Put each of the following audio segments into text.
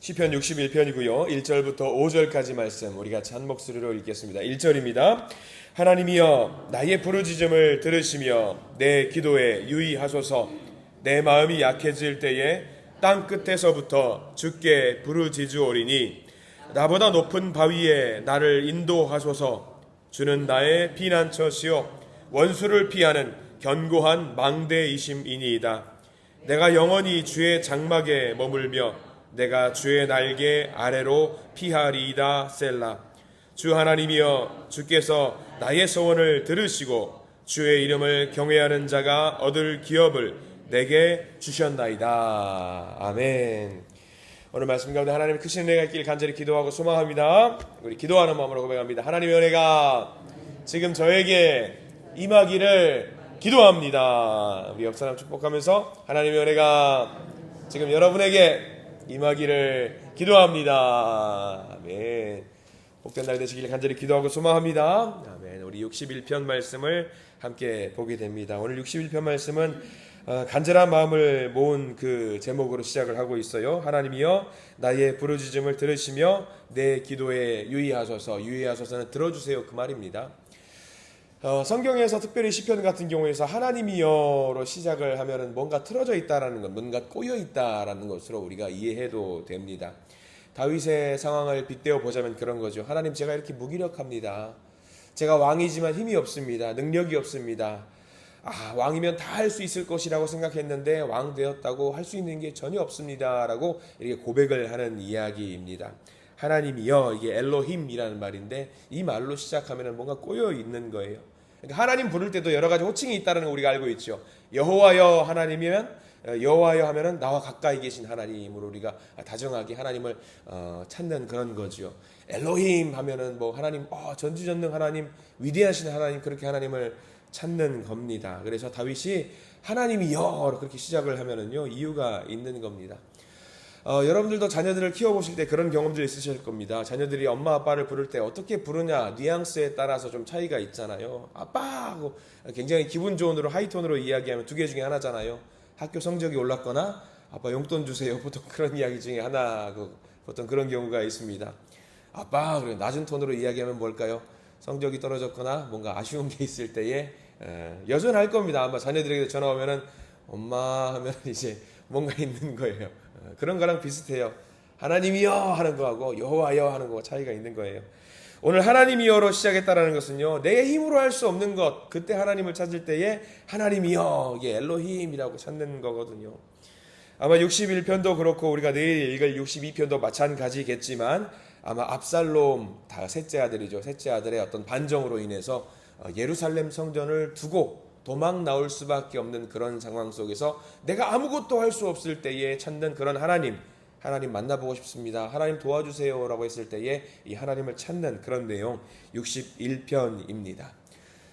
시편 61편이고요. 1절부터 5절까지 말씀 우리 같이 한 목소리로 읽겠습니다. 1절입니다. 하나님이여 나의 부르짖음을 들으시며 내 기도에 유의하소서. 내 마음이 약해질 때에 땅 끝에서부터 주께 부르짖으오리니 나보다 높은 바위에 나를 인도하소서. 주는 나의 피난처시요 원수를 피하는 견고한 망대이심이니이다. 내가 영원히 주의 장막에 머물며 내가 주의 날개 아래로 피하리이다. 셀라. 주 하나님이여 주께서 나의 소원을 들으시고 주의 이름을 경외하는 자가 얻을 기업을 내게 주셨나이다. 아멘. 오늘 말씀 가운데 하나님의 크신 은혜가 있길 간절히 기도하고 소망합니다. 우리 기도하는 마음으로 고백합니다. 하나님의 은혜가 지금 저에게 임하기를 기도합니다. 우리 옆 사람 축복하면서 하나님의 은혜가 지금 여러분에게 임하기를 기도합니다. 아멘. 복된 날 되시길 간절히 기도하고 소망합니다. 아멘. 우리 61편 말씀을 함께 보게 됩니다. 오늘 61편 말씀은 간절한 마음을 모은 그 제목으로 시작을 하고 있어요. 하나님이여 나의 부르짖음을 들으시며 내 기도에 유의하소서. 유의하소서는 들어주세요 그 말입니다. 성경에서 특별히 시편 같은 경우에서 하나님이여로 시작을 하면은 뭔가 틀어져 있다라는 것, 뭔가 꼬여 있다라는 것으로 우리가 이해해도 됩니다. 다윗의 상황을 빗대어 보자면 그런 거죠. 하나님, 제가 이렇게 무기력합니다. 제가 왕이지만 힘이 없습니다. 능력이 없습니다. 왕이면 다 할 수 있을 것이라고 생각했는데 왕 되었다고 할 수 있는 게 전혀 없습니다라고 이렇게 고백을 하는 이야기입니다. 하나님이여, 이게 엘로힘이라는 말인데 이 말로 시작하면 뭔가 꼬여 있는 거예요. 그러니까 하나님 부를 때도 여러 가지 호칭이 있다는 거 우리가 알고 있죠. 여호와여 하나님이면, 여호와여 하면은 나와 가까이 계신 하나님으로 우리가 다정하게 하나님을 찾는 그런 거죠. 엘로힘 하면은 뭐 하나님, 전지전능 하나님, 위대하신 하나님, 그렇게 하나님을 찾는 겁니다. 그래서 다윗이 하나님이여 그렇게 시작을 하면은요 이유가 있는 겁니다. 여러분들도 자녀들을 키워보실 때 그런 경험들이 있으실 겁니다. 자녀들이 엄마 아빠를 부를 때 어떻게 부르냐 뉘앙스에 따라서 좀 차이가 있잖아요. 아빠 하고 굉장히 기분 좋은으로 하이톤으로 이야기하면 두 개 중에 하나잖아요. 학교 성적이 올랐거나 아빠 용돈 주세요. 보통 그런 이야기 중에 하나, 보통 그런 경우가 있습니다. 아빠, 그래 낮은 톤으로 이야기하면 뭘까요? 성적이 떨어졌거나 뭔가 아쉬운 게 있을 때에 여전할 겁니다. 아마 자녀들에게 전화 오면은 엄마 하면 이제 뭔가 있는 거예요. 그런 거랑 비슷해요. 하나님이여 하는 거하고 여호와여 하는 거가 차이가 있는 거예요. 오늘 하나님이여로 시작했다라는 것은요, 내 힘으로 할 수 없는 것, 그때 하나님을 찾을 때에 하나님이여, 이게 엘로힘이라고 찾는 거거든요. 아마 61편도 그렇고 우리가 내일 읽을 62편도 마찬가지겠지만 아마 압살롬, 다 셋째 아들이죠. 셋째 아들의 어떤 반정으로 인해서 예루살렘 성전을 두고 도망 나올 수밖에 없는 그런 상황 속에서 내가 아무것도 할 수 없을 때에 찾는 그런 하나님 만나보고 싶습니다. 하나님 도와주세요 라고 했을 때에 이 하나님을 찾는 그런 내용 61편입니다.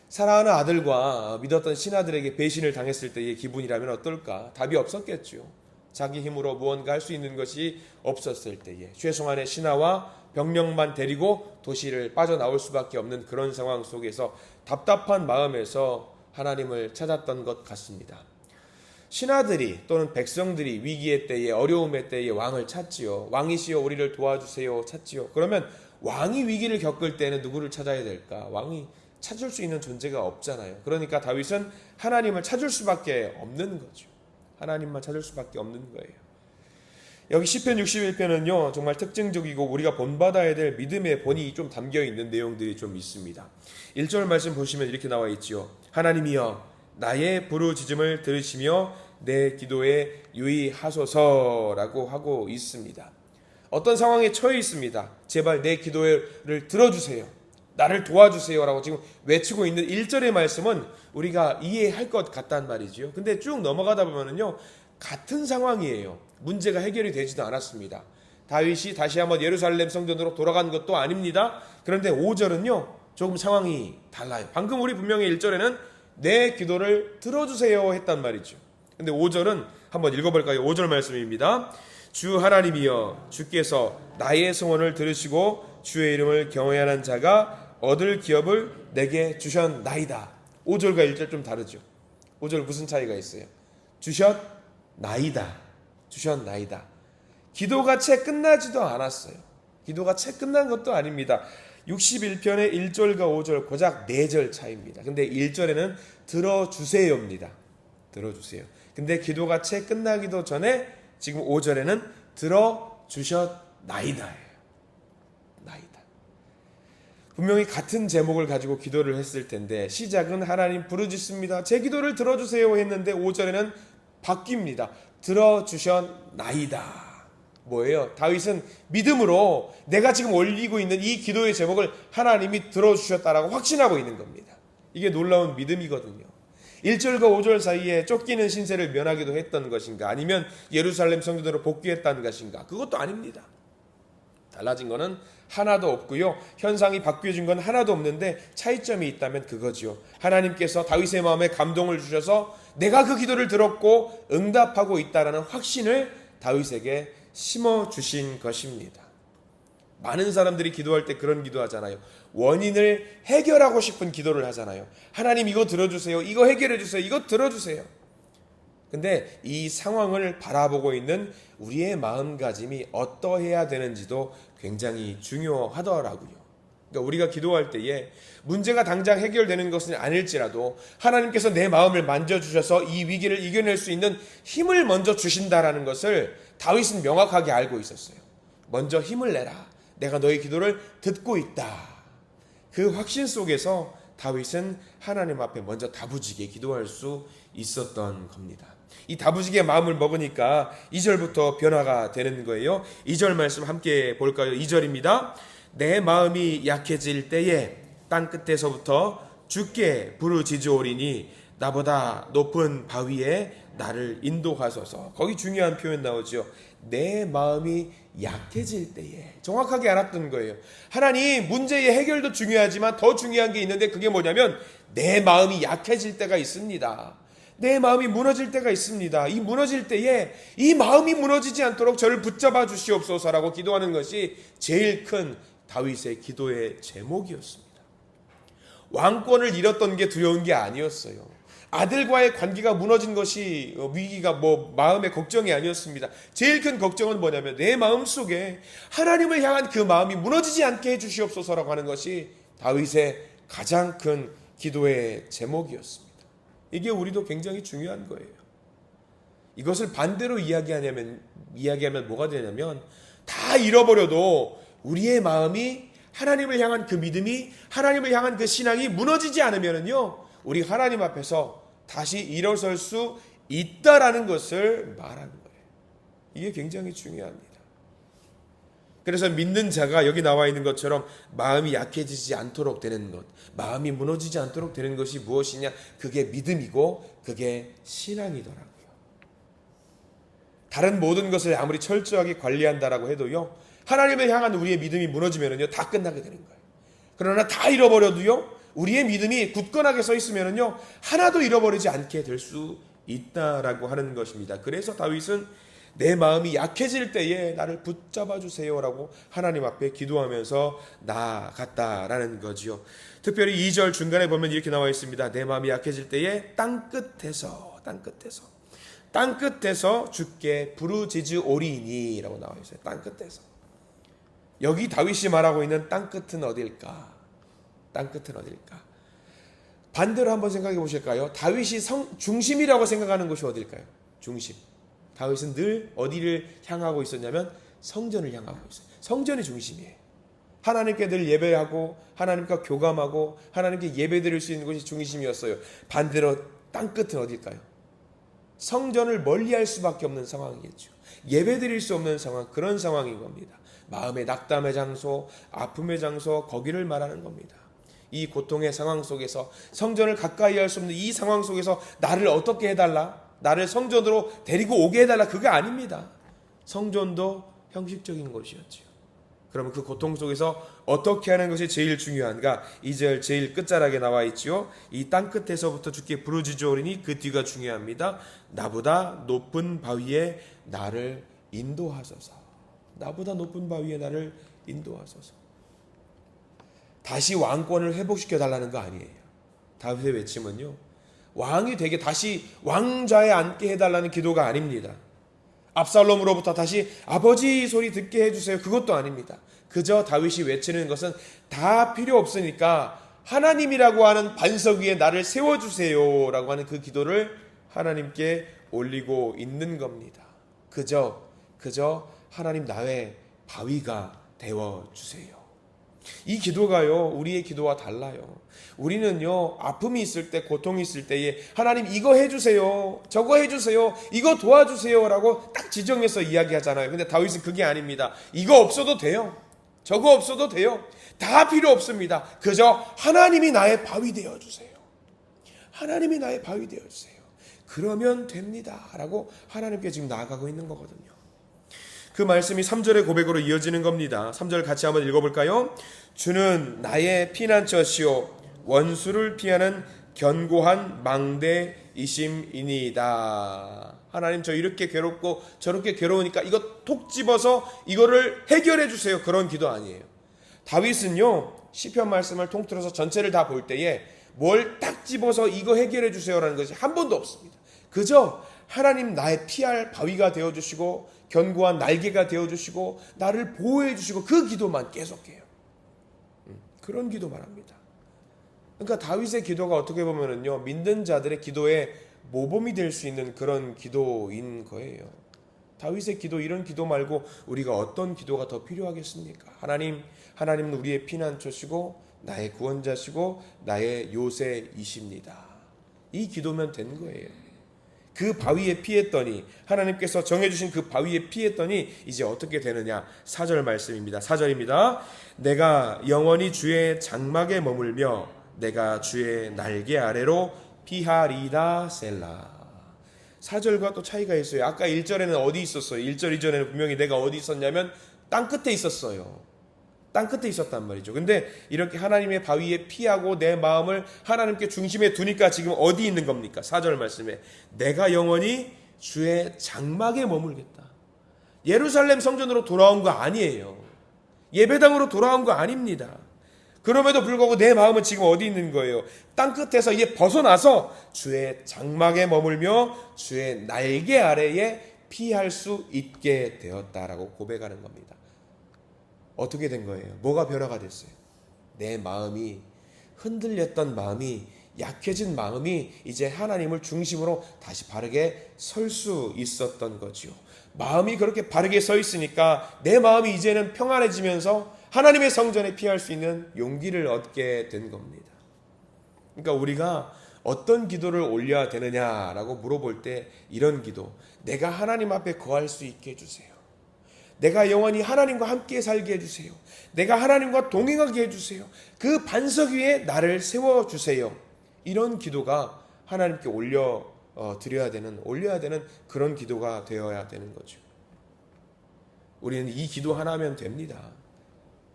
사랑하는 아들과 믿었던 신하들에게 배신을 당했을 때의 기분이라면 어떨까? 답이 없었겠죠. 자기 힘으로 무언가 할 수 있는 것이 없었을 때에 최소한의 신하와 병력만 데리고 도시를 빠져나올 수밖에 없는 그런 상황 속에서 답답한 마음에서 하나님을 찾았던 것 같습니다. 신하들이 또는 백성들이 위기의 때에, 어려움의 때에 왕을 찾지요. 왕이시여 우리를 도와주세요 찾지요. 그러면 왕이 위기를 겪을 때는 누구를 찾아야 될까? 왕이 찾을 수 있는 존재가 없잖아요. 그러니까 다윗은 하나님을 찾을 수밖에 없는 거죠. 하나님만 찾을 수밖에 없는 거예요. 여기 시편 61편은요 정말 특징적이고 우리가 본받아야 될 믿음의 본이 좀 담겨있는 내용들이 좀 있습니다. 1절 말씀 보시면 이렇게 나와 있지요. 하나님이여 나의 부르짖음을 들으시며 내 기도에 유의하소서라고 하고 있습니다. 어떤 상황에 처해 있습니다. 제발 내 기도를 들어주세요. 나를 도와주세요 라고 지금 외치고 있는 1절의 말씀은 우리가 이해할 것 같단 말이지요. 근데 쭉 넘어가다 보면은요 같은 상황이에요. 문제가 해결이 되지도 않았습니다. 다윗이 다시 한번 예루살렘 성전으로 돌아간 것도 아닙니다. 그런데 5절은요 조금 상황이 달라요. 방금 우리 분명히 1절에는 내 기도를 들어주세요 했단 말이죠. 근데 5절은 한번 읽어볼까요? 5절 말씀입니다. 주 하나님이여 주께서 나의 소원을 들으시고 주의 이름을 경외하는 자가 얻을 기업을 내게 주셨나이다. 5절과 1절 좀 다르죠. 5절 무슨 차이가 있어요? 주셨나이다. 기도가 채 끝나지도 않았어요. 기도가 채 끝난 것도 아닙니다. 61편의 1절과 5절 고작 4절 차이입니다. 근데 1절에는 들어주세요입니다. 들어주세요. 근데 기도가 채 끝나기도 전에 지금 5절에는 들어주셨나이다예요. 나이다. 분명히 같은 제목을 가지고 기도를 했을 텐데 시작은 하나님 부르짖습니다. 제 기도를 들어주세요 했는데 5절에는 바뀝니다. 들어주셨나이다. 뭐예요? 다윗은 믿음으로 내가 지금 올리고 있는 이 기도의 제목을 하나님이 들어주셨다라고 확신하고 있는 겁니다. 이게 놀라운 믿음이거든요. 1절과 5절 사이에 쫓기는 신세를 면하기도 했던 것인가, 아니면 예루살렘 성전으로 복귀했다는 것인가? 그것도 아닙니다. 달라진 거는 하나도 없고요. 현상이 바뀌어진 건 하나도 없는데 차이점이 있다면 그거지요. 하나님께서 다윗의 마음에 감동을 주셔서 내가 그 기도를 들었고 응답하고 있다라는 확신을 다윗에게 심어주신 것입니다. 많은 사람들이 기도할 때 그런 기도하잖아요. 원인을 해결하고 싶은 기도를 하잖아요. 하나님 이거 들어주세요. 이거 해결해 주세요. 이거 들어주세요. 근데 이 상황을 바라보고 있는 우리의 마음가짐이 어떠해야 되는지도 굉장히 중요하더라고요. 그러니까 우리가 기도할 때에 문제가 당장 해결되는 것은 아닐지라도 하나님께서 내 마음을 만져주셔서 이 위기를 이겨낼 수 있는 힘을 먼저 주신다라는 것을 다윗은 명확하게 알고 있었어요. 먼저 힘을 내라. 내가 너의 기도를 듣고 있다. 그 확신 속에서 다윗은 하나님 앞에 먼저 다부지게 기도할 수 있었던 겁니다. 이 다부지게 마음을 먹으니까 2절부터 변화가 되는 거예요. 2절 말씀 함께 볼까요? 2절입니다. 내 마음이 약해질 때에 땅끝에서부터 주께 부르짖으오리니 나보다 높은 바위에 나를 인도하소서. 거기 중요한 표현 나오죠. 내 마음이 약해질 때에. 정확하게 알았던 거예요. 하나님, 문제의 해결도 중요하지만 더 중요한 게 있는데 그게 뭐냐면 내 마음이 약해질 때가 있습니다. 내 마음이 무너질 때가 있습니다. 이 무너질 때에 이 마음이 무너지지 않도록 저를 붙잡아 주시옵소서라고 기도하는 것이 제일 큰 다윗의 기도의 제목이었습니다. 왕권을 잃었던 게 두려운 게 아니었어요. 아들과의 관계가 무너진 것이 위기가 마음의 걱정이 아니었습니다. 제일 큰 걱정은 뭐냐면 내 마음 속에 하나님을 향한 그 마음이 무너지지 않게 해주시옵소서라고 하는 것이 다윗의 가장 큰 기도의 제목이었습니다. 이게 우리도 굉장히 중요한 거예요. 이것을 반대로 이야기하면 뭐가 되냐면 다 잃어버려도 우리의 마음이 하나님을 향한 그 믿음이, 하나님을 향한 그 신앙이 무너지지 않으면요, 우리 하나님 앞에서 다시 일어설 수 있다라는 것을 말하는 거예요. 이게 굉장히 중요합니다. 그래서 믿는 자가 여기 나와 있는 것처럼 마음이 약해지지 않도록 되는 것, 마음이 무너지지 않도록 되는 것이 무엇이냐? 그게 믿음이고 그게 신앙이더라고요. 다른 모든 것을 아무리 철저하게 관리한다라고 해도요, 하나님을 향한 우리의 믿음이 무너지면요, 다 끝나게 되는 거예요. 그러나 다 잃어버려도요, 우리의 믿음이 굳건하게 서 있으면요, 하나도 잃어버리지 않게 될 수 있다라고 하는 것입니다. 그래서 다윗은 내 마음이 약해질 때에 나를 붙잡아 주세요라고 하나님 앞에 기도하면서 나아갔다라는 거지요. 특별히 2절 중간에 보면 이렇게 나와 있습니다. 내 마음이 약해질 때에 땅끝에서 주께 부르짖으오리니라고 나와 있어요. 땅끝에서. 여기 다윗이 말하고 있는 땅끝은 어딜까? 땅끝은 어딜까? 반대로 한번 생각해 보실까요? 다윗이 중심이라고 생각하는 곳이 어딜까요? 중심. 다윗은 늘 어디를 향하고 있었냐면 성전을 향하고 있어요. 성전이 중심이에요. 하나님께 늘 예배하고 하나님과 교감하고 하나님께 예배드릴 수 있는 곳이 중심이었어요. 반대로 땅끝은 어딜까요? 성전을 멀리할 수밖에 없는 상황이겠죠. 예배드릴 수 없는 상황, 그런 상황인 겁니다. 마음의 낙담의 장소, 아픔의 장소, 거기를 말하는 겁니다. 이 고통의 상황 속에서, 성전을 가까이 할 수 없는 이 상황 속에서 나를 어떻게 해달라? 나를 성전으로 데리고 오게 해달라? 그게 아닙니다. 성전도 형식적인 것이었죠. 그러면 그 고통 속에서 어떻게 하는 것이 제일 중요한가? 2절 제일 끝자락에 나와 있죠. 이 땅끝에서부터 주께 부르짖으오리니, 그 뒤가 중요합니다. 나보다 높은 바위에 나를 인도하소서. 나보다 높은 바위에 나를 인도하소서. 다시 왕권을 회복시켜 달라는 거 아니에요. 다윗의 외침은요, 왕이 되게 다시 왕좌에 앉게 해달라는 기도가 아닙니다. 압살롬으로부터 다시 아버지 소리 듣게 해주세요. 그것도 아닙니다. 그저 다윗이 외치는 것은 다 필요 없으니까 하나님이라고 하는 반석 위에 나를 세워주세요 라고 하는 그 기도를 하나님께 올리고 있는 겁니다. 그저 하나님 나의 바위가 되어주세요. 이 기도가요, 우리의 기도와 달라요. 우리는요, 아픔이 있을 때, 고통이 있을 때에 하나님 이거 해주세요, 저거 해주세요, 이거 도와주세요 라고 딱 지정해서 이야기하잖아요. 근데 다윗은 그게 아닙니다. 이거 없어도 돼요, 저거 없어도 돼요, 다 필요 없습니다. 그저 하나님이 나의 바위 되어주세요. 하나님이 나의 바위 되어주세요. 그러면 됩니다 라고 하나님께 지금 나아가고 있는 거거든요. 그 말씀이 3절의 고백으로 이어지는 겁니다. 3절 같이 한번 읽어볼까요? 주는 나의 피난처시오 원수를 피하는 견고한 망대이심이니이다. 하나님, 저 이렇게 괴롭고 저렇게 괴로우니까 이거 톡 집어서 이거를 해결해 주세요. 그런 기도 아니에요. 다윗은요, 시편 말씀을 통틀어서 전체를 다 볼 때에 뭘 딱 집어서 이거 해결해 주세요라는 것이 한 번도 없습니다. 그저 하나님 나의 피할 바위가 되어주시고 견고한 날개가 되어주시고 나를 보호해주시고 그 기도만 계속해요. 그런 기도만 합니다. 그러니까 다윗의 기도가 어떻게 보면은요, 믿는 자들의 기도의 모범이 될 수 있는 그런 기도인 거예요. 다윗의 기도, 이런 기도 말고 우리가 어떤 기도가 더 필요하겠습니까? 하나님은 우리의 피난처시고 나의 구원자시고 나의 요새이십니다. 이 기도면 된 거예요. 그 바위에 피했더니, 하나님께서 정해주신 그 바위에 피했더니 이제 어떻게 되느냐? 4절 말씀입니다. 4절입니다. 내가 영원히 주의 장막에 머물며 내가 주의 날개 아래로 피하리다 셀라. 4절과 또 차이가 있어요. 아까 1절에는 어디 있었어요? 1절 이전에는 분명히 내가 어디 있었냐면 땅 끝에 있었어요. 땅 끝에 있었단 말이죠. 근데 이렇게 하나님의 바위에 피하고 내 마음을 하나님께 중심에 두니까 지금 어디 있는 겁니까? 4절 말씀에 내가 영원히 주의 장막에 머물겠다. 예루살렘 성전으로 돌아온 거 아니에요. 예배당으로 돌아온 거 아닙니다. 그럼에도 불구하고 내 마음은 지금 어디 있는 거예요? 땅 끝에서 이제 벗어나서 주의 장막에 머물며 주의 날개 아래에 피할 수 있게 되었다라고 고백하는 겁니다. 어떻게 된 거예요? 뭐가 변화가 됐어요? 내 마음이, 흔들렸던 마음이, 약해진 마음이 이제 하나님을 중심으로 다시 바르게 설 수 있었던 거죠. 마음이 그렇게 바르게 서 있으니까 내 마음이 이제는 평안해지면서 하나님의 성전에 피할 수 있는 용기를 얻게 된 겁니다. 그러니까 우리가 어떤 기도를 올려야 되느냐라고 물어볼 때 이런 기도, 내가 하나님 앞에 거할 수 있게 해주세요. 내가 영원히 하나님과 함께 살게 해주세요. 내가 하나님과 동행하게 해주세요. 그 반석 위에 나를 세워주세요. 이런 기도가 하나님께 올려야 되는 그런 기도가 되어야 되는 거죠. 우리는 이 기도 하나면 됩니다.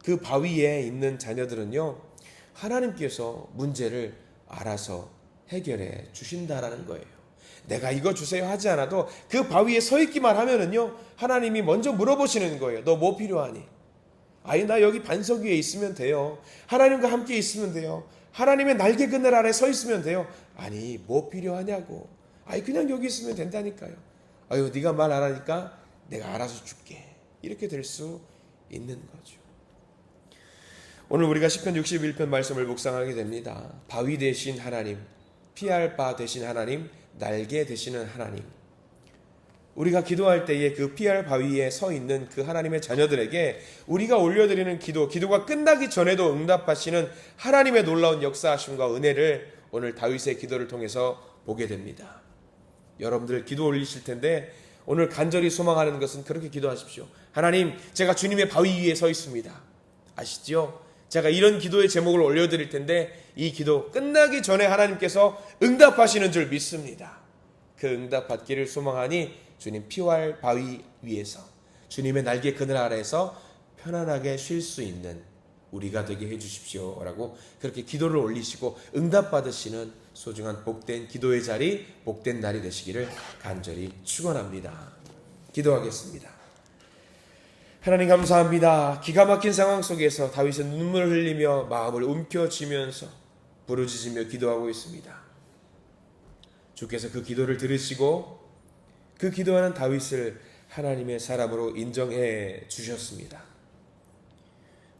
그 바위에 있는 자녀들은요, 하나님께서 문제를 알아서 해결해 주신다라는 거예요. 내가 이거 주세요 하지 않아도 그 바위에 서 있기만 하면은요, 하나님이 먼저 물어보시는 거예요. 너 뭐 필요하니? 아니, 나 여기 반석 위에 있으면 돼요. 하나님과 함께 있으면 돼요. 하나님의 날개 그늘 아래 서 있으면 돼요. 아니, 뭐 필요하냐고. 아니, 그냥 여기 있으면 된다니까요. 아유, 네가 말 안 하니까 내가 알아서 줄게. 이렇게 될 수 있는 거죠. 오늘 우리가 시편 61편 말씀을 묵상하게 됩니다. 바위 되신 하나님, 피할 바 되신 하나님, 날개 되시는 하나님. 우리가 기도할 때에 그 피할 바위에 서 있는 그 하나님의 자녀들에게 우리가 올려드리는 기도가 끝나기 전에도 응답하시는 하나님의 놀라운 역사하심과 은혜를 오늘 다윗의 기도를 통해서 보게 됩니다. 여러분들 기도 올리실 텐데 오늘 간절히 소망하는 것은 그렇게 기도하십시오. 하나님, 제가 주님의 바위 위에 서 있습니다. 아시죠? 제가 이런 기도의 제목을 올려드릴 텐데 이 기도 끝나기 전에 하나님께서 응답하시는 줄 믿습니다. 그 응답 받기를 소망하니 주님 피할 바위 위에서, 주님의 날개 그늘 아래에서 편안하게 쉴 수 있는 우리가 되게 해주십시오 라고 그렇게 기도를 올리시고 응답 받으시는 소중한 복된 기도의 자리, 복된 날이 되시기를 간절히 축원합니다. 기도하겠습니다. 하나님 감사합니다. 기가 막힌 상황 속에서 다윗은 눈물을 흘리며 마음을 움켜쥐면서 부르짖으며 기도하고 있습니다. 주께서 그 기도를 들으시고 그 기도하는 다윗을 하나님의 사람으로 인정해 주셨습니다.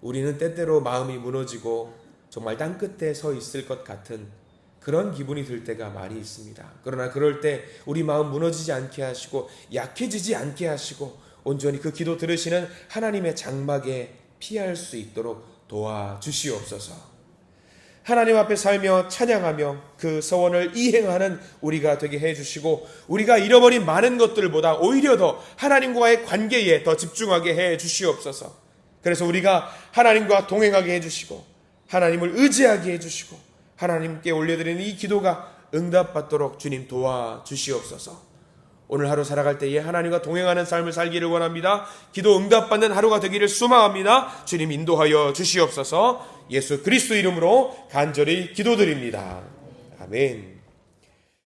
우리는 때때로 마음이 무너지고 정말 땅끝에 서 있을 것 같은 그런 기분이 들 때가 많이 있습니다. 그러나 그럴 때 우리 마음 무너지지 않게 하시고 약해지지 않게 하시고 온전히 그 기도 들으시는 하나님의 장막에 피할 수 있도록 도와주시옵소서. 하나님 앞에 살며 찬양하며 그 서원을 이행하는 우리가 되게 해주시고 우리가 잃어버린 많은 것들보다 오히려 더 하나님과의 관계에 더 집중하게 해주시옵소서. 그래서 우리가 하나님과 동행하게 해주시고 하나님을 의지하게 해주시고 하나님께 올려드리는 이 기도가 응답받도록 주님 도와주시옵소서. 오늘 하루 살아갈 때에 하나님과 동행하는 삶을 살기를 원합니다. 기도 응답받는 하루가 되기를 소망합니다. 주님 인도하여 주시옵소서. 예수 그리스도 이름으로 간절히 기도드립니다. 아멘.